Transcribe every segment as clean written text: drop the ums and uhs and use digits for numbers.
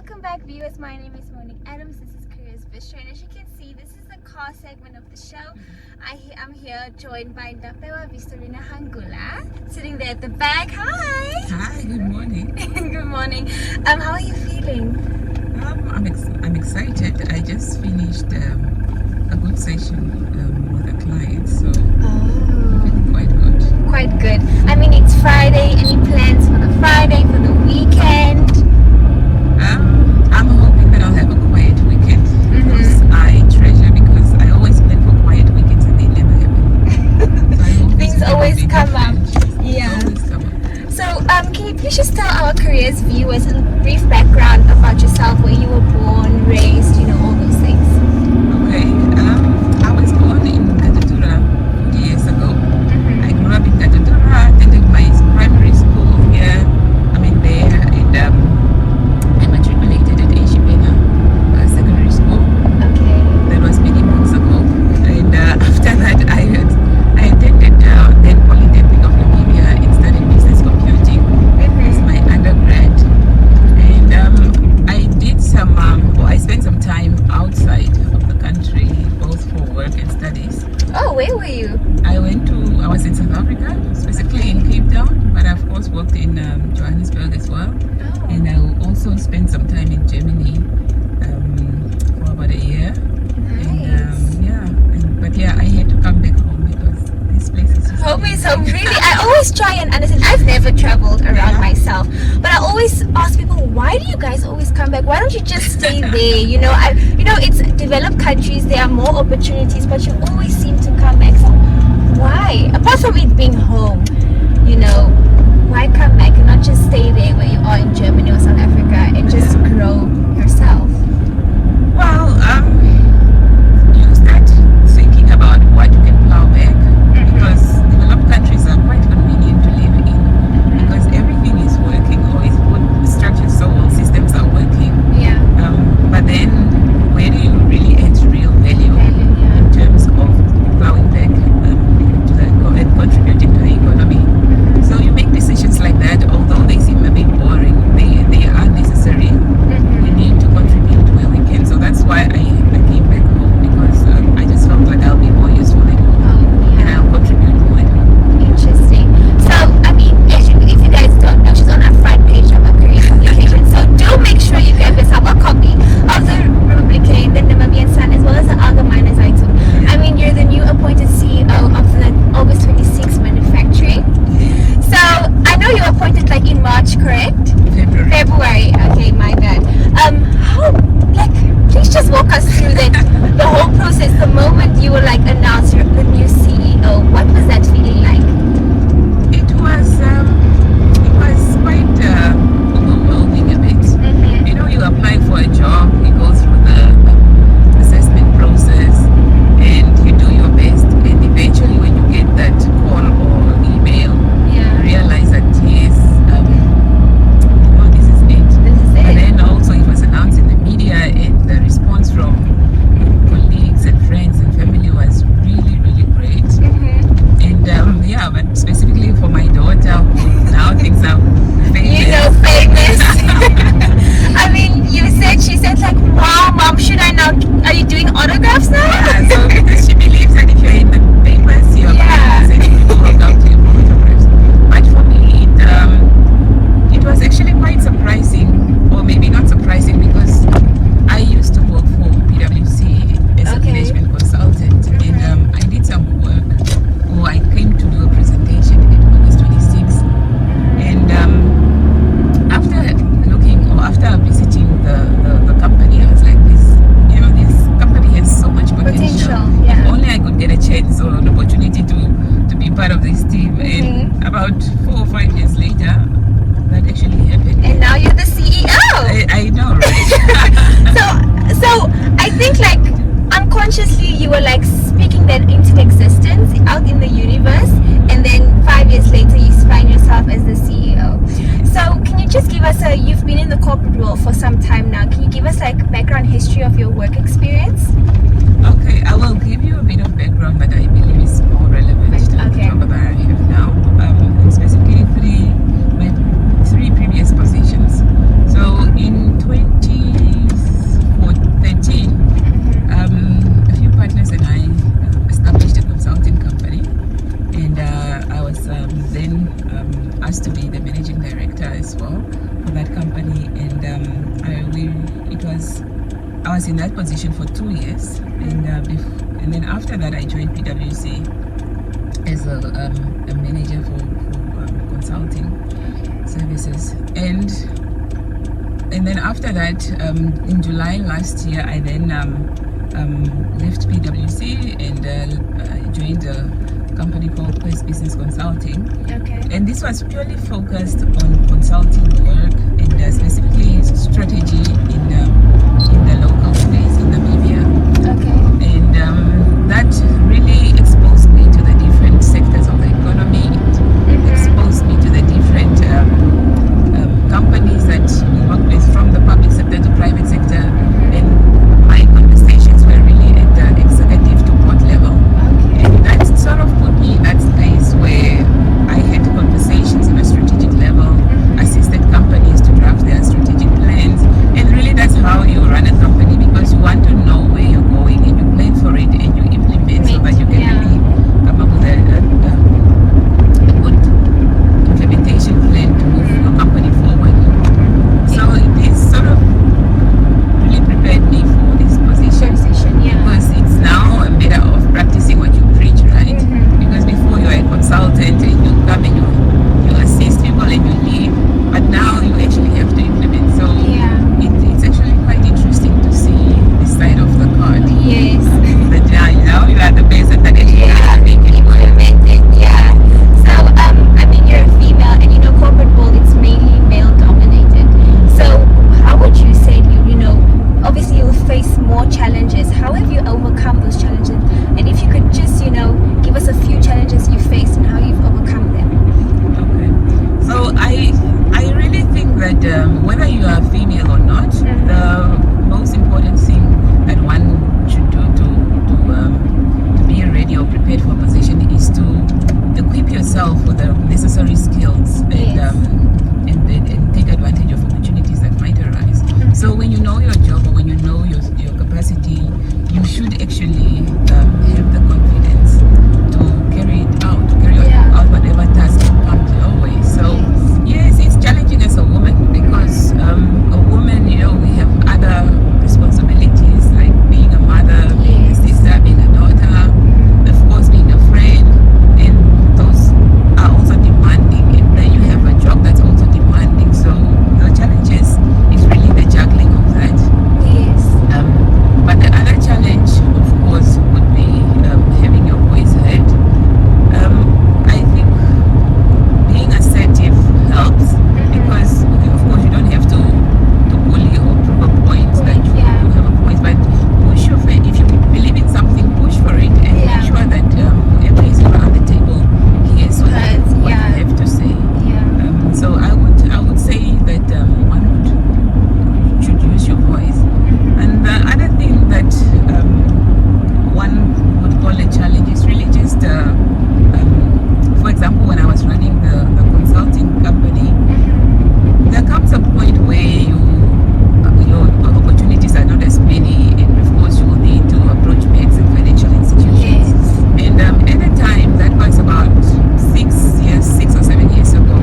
Welcome back, viewers. My name is Monique Adams. This is Careers Bistro, and as you can see, this is the car segment of the show. I'm here joined by Ndapewa Vistorina Hangula, sitting there at the back. Hi. Hi. Good morning. Good morning. How are you feeling? I'm excited. I just finished a good session with a client, so feeling quite good. Quite good. I mean, it's Friday. Any plans for the Friday, for the weekend? I'm hoping that I'll have a quiet weekend because because I always plan for quiet weekends and they never happen. So Things always come up. Yeah. Always come up. So, can you please just tell our Careers viewers a brief background about yourself, where you were born, raised, all those things? Okay. I was born in Katatura 40 years ago. I grew up in Katatura, attended my primary school here. There, and I matriculated at Ashibena Secondary School. Okay. That was many months ago. And after that, I attended then Polytechnic of Namibia and studied business computing as my undergrad. And I did I spent some time outside of the country, both for work and studies. Oh, where were you? I was in South Africa, specifically in Cape Town, but I of course worked in Johannesburg as well. Oh. And I also spent some time in Germany for about a year. Nice. But I had to come back home because this place is just home is home. Really, I always try and understand. I've never traveled around myself, but I always ask people, why do you guys always come back? Why don't you just stay there? It's developed countries. There are more opportunities, but you always seem to come back. So why? Apart from it being home, why come back and not just stay there where you are in Germany or South Africa and just grow yourself? Well, you start thinking about what you can plow back because developed countries are quite convenient to live in because everything is working, always good structures, so all systems are working. Yeah. But then, where do you really add real value in terms of plowing back and contributing to the economy? So you make decisions like that, although they seem a bit boring, they are necessary. We need to contribute where we can. So that's why I came back home because I just felt like I'll be more useful at home and I'll contribute more at home. Interesting. So, if you guys don't know, she's on our front page of our career publication. So do make sure you grab yourself a copy of the Republican, the Namibian Sun, as well as the Allgemeine Zeitung. You're the new appointed CEO of the August 26 manufacturing. So I know you were appointed in March, correct? February. Okay, my bad. Please just walk us through the whole process. The moment you were announced you're the new CEO, what was that feeling like? It was quite overwhelming a bit. You apply for a job, you go through the assessment process, and you do your best, and eventually when you get that call or email, you realize that yes, this is it. But then also it was announced in the media, and the response from colleagues and friends and family was really, really great. And but specifically for my daughter, who now things are famous. Famous. She said mom, should I now, are you doing autographs now? Yeah, so because she believes that if you're in the papers, you're famous and people will come to you for autographs. But for me, it was actually quite surprising, or maybe not surprising, because I used to work for PwC as a management consultant, and I did some work, or I came to do a presentation at August 26, and after visiting the company, I was like, this company has so much potential. If only I could get a chance or an opportunity to be part of this team. And about 4 or 5 years later, that actually happened. And now you're the CEO. I know, right? so I think unconsciously you were speaking that into existence out in the universe, and then 5 years later you find yourself as the CEO. So can you just give us you've been in the corporate world for some time now, can you give us background history of your work experience? Okay, I will give you a bit of background that I believe is more relevant to the job that I have now, specifically my three previous positions. So in 20 asked to be the managing director as well for that company, and I was in that position for 2 years, and then after that I joined PwC as a manager for consulting services, and then after that, in July last year, I then left PwC and joined a company called Quest Business Consulting. Okay. And this was purely focused on consulting work and specifically strategy in the local space in Namibia. Okay. And that really exposed me to the different sectors of the economy. It exposed me to the different companies that we work with, from the public sector to private sector. And my conversations were really at the executive to board level. Okay. And that sort of put me in that space where I had conversations on a strategic level, assisted companies to draft their strategic plans, and really that's how you run a company, because you want to know where you're going and you plan for it and you implement so that you can really come up with a good implementation plan to move your company forward. So this sort of really prepared me for this position, because it's now a matter of practicing what you preach, right? Because before you are a consultant and you come and you assist people and you leave, but now you actually have to implement. So it's actually quite interesting to see this side of the card. Yes. But now you are the person that actually Implementing. Yeah. So I mean, you're a female, and you know, corporate world, it's mainly male dominated. So how would you say you know, obviously you'll face more challenges. How have you overcome those challenges? And if you could just, you know, give us a few challenges you faced and how you've overcome them. Okay. So I really think that whether you are female or not, the most important thing that one should do to be ready or prepared for a position is to equip yourself with the necessary skills and take advantage of opportunities that might arise. So when you know your job, or when you know your capacity, you should actually have the confidence to carry out whatever task comes your way. So yes, it's challenging as a woman, because a woman, you know, we have other responsibilities like being a mother, being a sister, being a daughter, of course being a friend, and those are also demanding. And then you have a job that's also demanding. So the challenges is really the juggling of that. Yes. But the other challenge, of course, would be having your voice heard. I think being assertive helps, because of course you don't have to bully or prove a point that you have a voice, but push your face. If you believe in something, push for it, and make sure that whoever is around the table hears what you have to say. So I would say that one should use your voice. And the other thing that one would call a challenge is really just, for example, when I was running the consulting company, there comes a point where your opportunities are not as many, and of course you will need to approach banks and financial institutions. And at the time, that was about 6 or 7 years ago,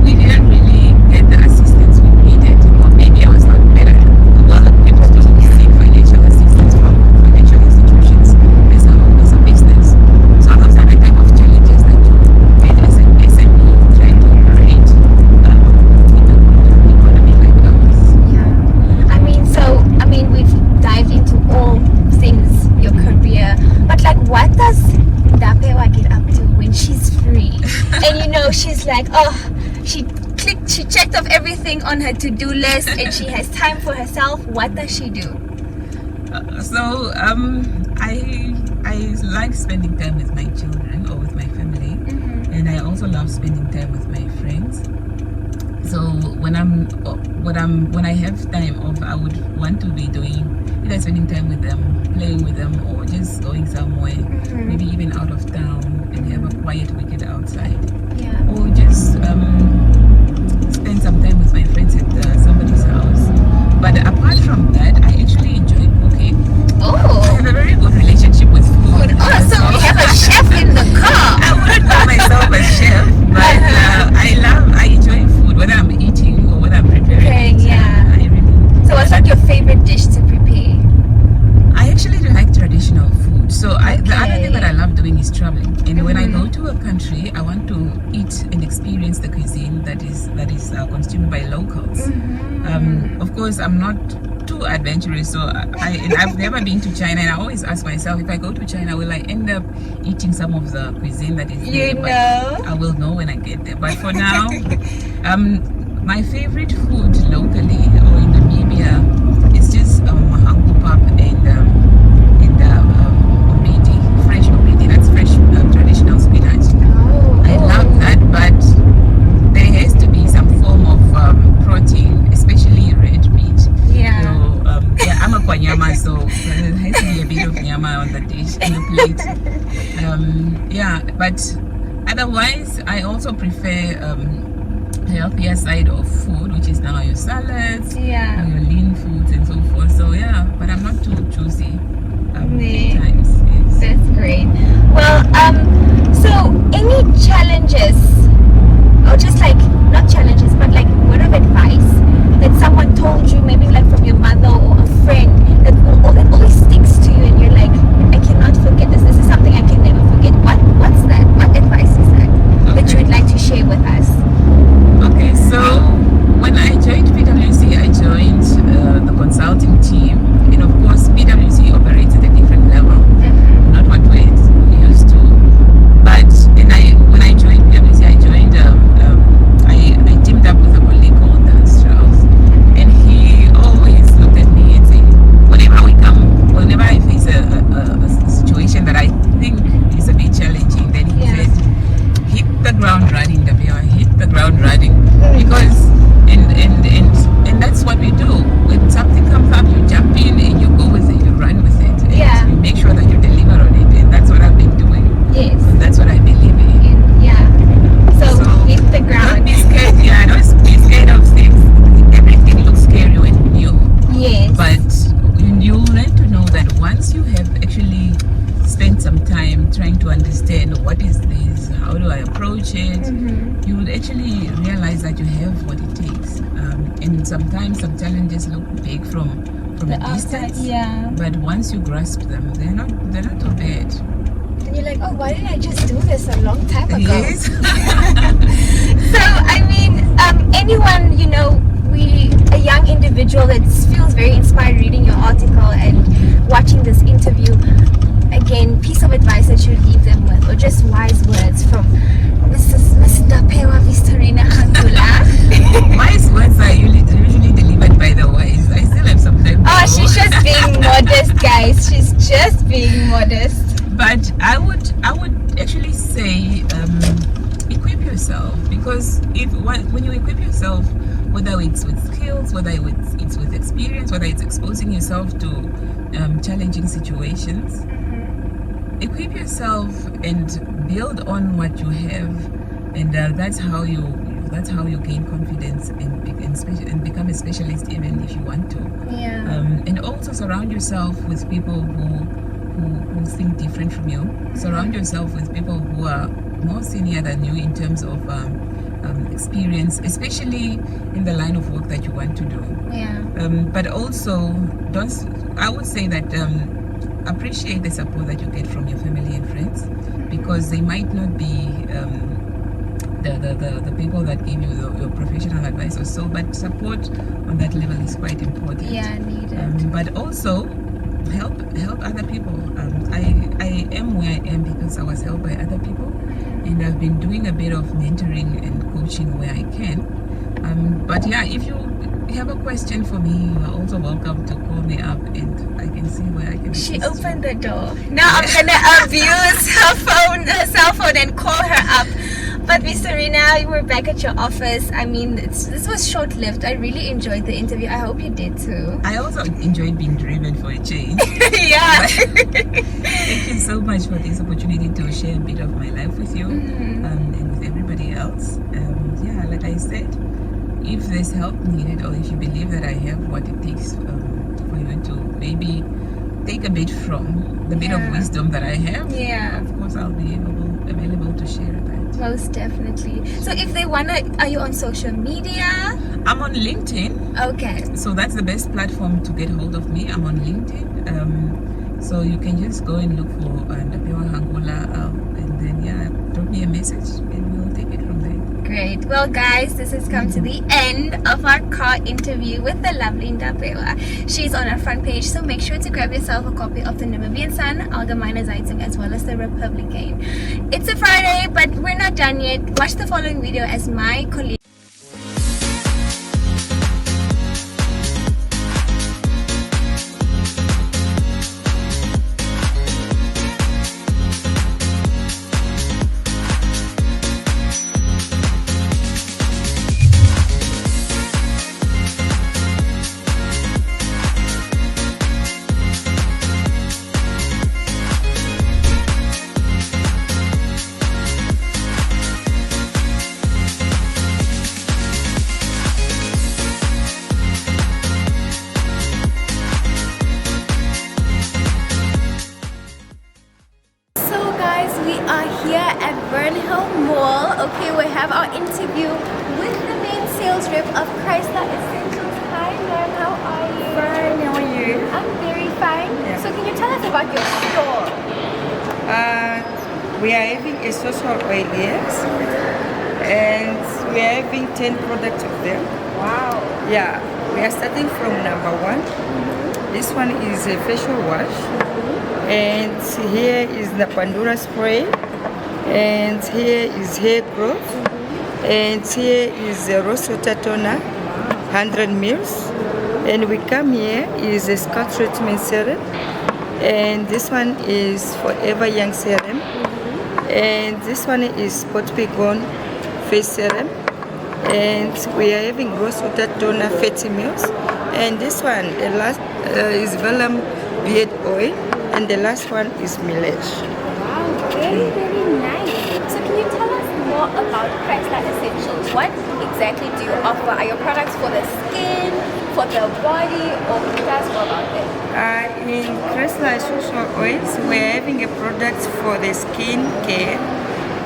we didn't really get the assistance we needed, or maybe I was not better well equipped to seek financial assistance from financial institutions as a business. So those are the type of challenges that you get as an SME trying to operate in an economy like ours. I mean, we've dived into all things, your career, but like, what does Dapewa get up to when she's free? And you know, she's like, she checked off everything on her to-do list, and she has time for herself. What does she do? So I like spending time with my children or with my family, and I also love spending time with my friends. So when I have time off, I would want to be doing either spending time with them, playing with them, or just going somewhere, maybe even out of town, and have a quiet weekend outside, or just spend some time with my friends at somebody's house. But apart from that, I actually enjoy cooking. I have a very good relationship with food. So we have a chef in the car. I wouldn't call myself a chef, that is consumed by locals. Of course, I'm not too adventurous, so I've never been to China, and I always ask myself, if I go to China, will I end up eating some of the cuisine that is there? But I will know when I get there. But for now, my favorite food locally or in Namibia is just hangu pap and obedi, fresh obedi. That's fresh traditional spinach. I love that, but there has to be some form of protein, especially red meat. Yeah. So, I'm a kwanyama, so there has to be a bit of nyama on the dish, on the plate. But otherwise, I also prefer healthier side of food, which is now your salads, your lean foods and so forth. So but I'm not too choosy times. Yes. That's great. Well, so any challenges, or just like not challenges, but like word of advice that someone told you, maybe like from your mother or a friend, that always sticks to you, and you're like, I cannot forget this. This is something I can never forget. What's that? What advice is that that you would like to share with us? Okay, so when I joined PwC, I joined the consulting team, and of course PwC operates at a different level, not what we're used to. But when I joined PwC, I teamed up with a colleague called Dan Strauss, and he always looked at me and said, whenever I face a situation that I think is a bit challenging, then he said, hit the ground running, hit the ground running, because and that's what we do. When something comes up, you jump in and you go with it, you run with it, and you make sure that you deliver on it, and that's what I've been doing. Yes. And that's what I believe in. So hit the ground. Don't be scared. Don't be scared of things. Everything looks scary when new. Yes. But you learn to know that once you have actually spent some time trying to understand what is this, how do I approach it, you would actually realize that you have what it takes. And sometimes some challenges look big from a distance. But once you grasp them, they're not too bad. And you're like, oh, why didn't I just do this a long time ago? Yes. So, I mean, anyone, a young individual that feels very inspired reading your article and watching this interview, again, piece of advice that you would leave them with, or just wise words from Mr. Pewa Vistorina Hangula. Wise words are usually delivered by the wise. I still have some time. Oh, she's just being modest, guys. She's just being modest. But I would actually say equip yourself, because when you equip yourself, whether it's with skills, whether it's with experience, whether it's exposing yourself to challenging situations, equip yourself and build on what you have, and that's how you gain confidence and become a specialist, even if you want to. And also surround yourself with people who think different from you. Surround yourself with people who are more senior than you in terms of experience, especially in the line of work that you want to do. But also, I would say that appreciate the support that you get from your family and friends, because they might not be the people that give you your professional advice or so, but support on that level is quite important. Needed. But also help other people. I am where I am because I was helped by other people, and I've been doing a bit of mentoring and coaching where I can. But if you have a question for me, you are also welcome to call me up, and I can see where I can assist. She opened the door. Now I'm gonna abuse her cell phone and call her up. But Miss Serena, you were back at your office. I mean, this was short-lived. I really enjoyed the interview. I hope you did too. I also enjoyed being driven for a change. Thank you so much for this opportunity to share a bit of my life with you and with everybody else. Like I said, if there's help needed, or if you believe that I have what it takes for you to maybe take a bit from the bit of wisdom that I have, of course I'll be available to share that. Most definitely. So if they are you on social media? I'm on LinkedIn. Okay. So that's the best platform to get hold of me. I'm on LinkedIn. So you can just go and look for Ndapewa Hangula, and then drop me a message and we'll take it from there. Great. Great. Well, guys, this has come to the end of our car interview with the lovely Ndabewa. She's on our front page, so make sure to grab yourself a copy of the Namibian Sun, Allgemeine Zeitung, as well as the Republican. It's a Friday, but we're not done yet. Watch the following video as my colleague. Okay, we have our interview with the main sales rep of Chrysler Essentials. Hi ma'am, how are you? Fine, how are you? I'm very fine. Yeah. So can you tell us about your store? We are having a social oil here, and we are having 10 products of them. Wow. Yeah, we are starting from number 1. This one is a facial wash, and here is the Pandora spray, and here is hair growth, and here is a rose water toner, 100 mils, and we come here is a scalp treatment serum, and this one is forever young serum, and this one is spot pigone face serum, and we are having rose water toner 30 mils, and this one the last is vellum beard oil, and the last one is millage. Wow, very nice. So can you tell us more about Chrysler Essentials? What exactly do you offer? Are your products for the skin, for the body, or can you tell us more about them? In Chrysler Essential Oils, we are having a product for the skin care.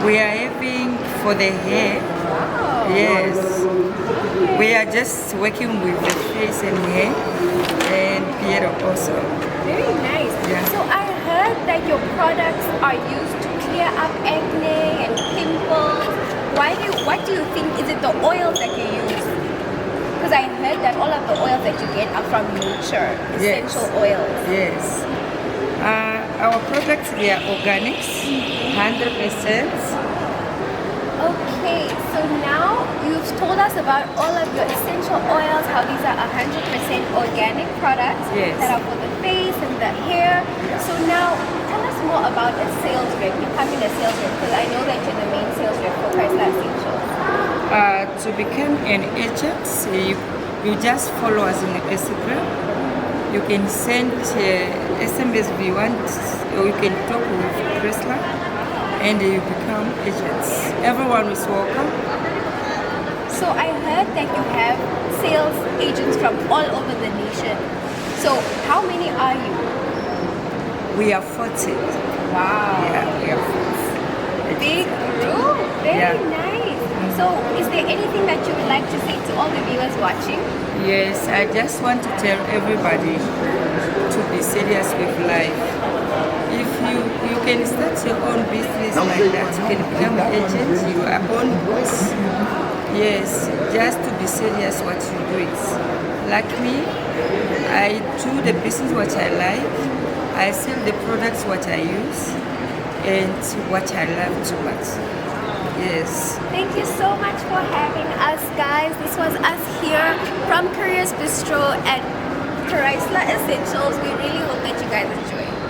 We are having for the hair. Wow. Yes. Okay. We are just working with the face and hair and beard also. Very nice. Yeah. So I heard that your products are used to clear up acne and pimples. What do you think? Is it the oils that you use? Because I heard that all of the oils that you get are from nature, essential oils. Yes. Our products, they are organics, 100%. Okay, so now you've told us about all of your essential oils, how these are 100% organic products Yes. that are for the face and the hair. So now tell us more about a sales rep, becoming a sales rep, because I know that you're the main sales rep for Chrysler Essentials. To become an agent, you just follow us on Instagram. You can send SMS if you want, or you can talk with Chrysler, and you become agents. Everyone is welcome. So I heard that you have sales agents from all over the nation. So how many are you? We are 40. Wow. Yeah, we are 40. Big group. Very Yeah. nice. So is there anything that you would like to say to all the viewers watching? Yes, I just want to tell everybody to be serious with life. If you can start your own business like that, you can become an agent, you are own boss. Yes, just to be serious what you do it. Like me, I do the business what I like, I sell the products what I use, and what I love too much. Yes. Thank you so much for having us, guys. This was us here from Korea's Bistro at Chrysler Essentials. We really hope that you guys enjoy.